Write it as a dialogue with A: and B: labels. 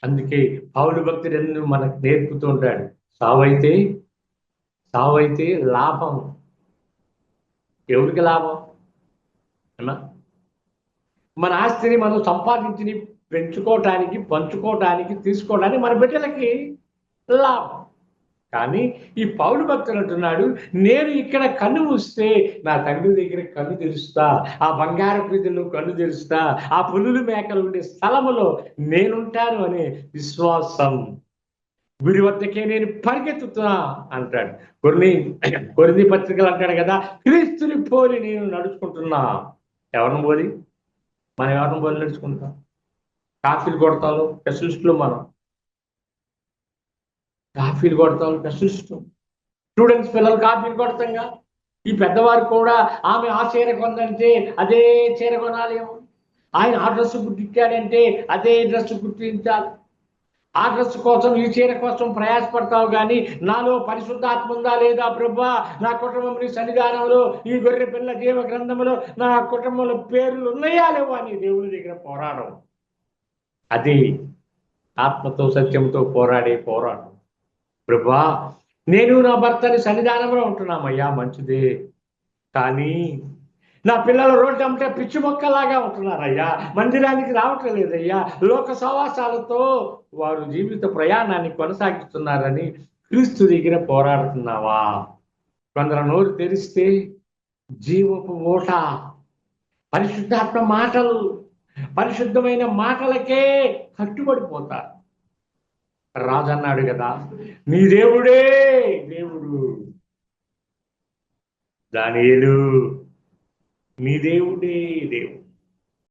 A: అందుకే పౌలు భక్తుడు ఎందుకు మనకు నేర్పుతూ ఉంటాడు, సావైతే సావైతే లాభం. ఎవరికి లాభం అన్నా? మన ఆస్తిని మనం సంపాదించి పెంచుకోవటానికి, పంచుకోవటానికి, తీసుకోవడానికి మన బిడ్డలకి లాభం. కానీ ఈ పౌలు భక్తుడు అంటున్నాడు, నేను ఇక్కడ కన్ను మూస్తే నా తండ్రి దగ్గర కన్ను తెరుస్తా, ఆ బంగారు వీధుల్లో కన్ను తెరుస్తా, ఆ పులులు మేకలు ఉండే స్థలములో నేనుంటాను అనే విశ్వాసం వీడి వద్దకే నేను పరిగెత్తుతున్నా అంటాడు. కొన్ని పత్రికలు అంటాడు కదా, క్రీస్తుని పోలి నేను నడుచుకుంటున్నా. ఎవరిని పోలి? మనం ఎవరిని పోలి నడుచుకుంటాం? కాఫీలు కొడతాలు స్పెషలిస్టులు, మనం కాఫీలు కొడతాలు స్పెషలిస్టు. స్టూడెంట్స్ పిల్లలు కాఫీలు కొడతాంగా. ఈ పెద్దవారు కూడా ఆమె ఆ చీర కొందంటే అదే చీర కొనాలేమో, ఆయన ఆ డ్రెస్ కుట్టించాడంటే అదే డ్రెస్ కుట్టించాలి. ఆ డ్రెస్ కోసం, ఈ చీర కోసం ప్రయాసపడతావు కానీ నాలో పరిశుద్ధాత్మ ఉందా లేదా ప్రభా, నా కుటుంబం నీ సన్నిధానంలో, ఈ గొర్రె పిల్ల జీవ గ్రంథంలో నా కుటుంబంలో పేర్లు ఉన్నాయా లేవా అని దేవుని దగ్గర పోరాడం. అది ఆత్మతో సత్యంతో పోరాడే పోరాటం. ప్రభా, నేను నా భర్తని సన్నిధానంలో ఉంటున్నామయ్యా, మంచిదే. కానీ నా పిల్లలు రోడ్డు అమ్మటే పిచ్చి మొక్కలాగా ఉంటున్నారయ్యా, మందిరానికి రావటం లేదయ్యా, లోక సవాసాలతో వారు జీవిత ప్రయాణాన్ని కొనసాగిస్తున్నారని క్రీస్తు దగ్గర పోరాడుతున్నావా? కొందరు నోరు తెరిస్తే జీవపు ఓట, పరిశుద్ధాత్మ మాటలు, పరిశుద్ధమైన మాటలకే కట్టుబడిపోతారు. రాజు అన్నాడు కదా, నీ దేవుడే దేవుడు. దానియేలు, నీ దేవుడే దేవుడు.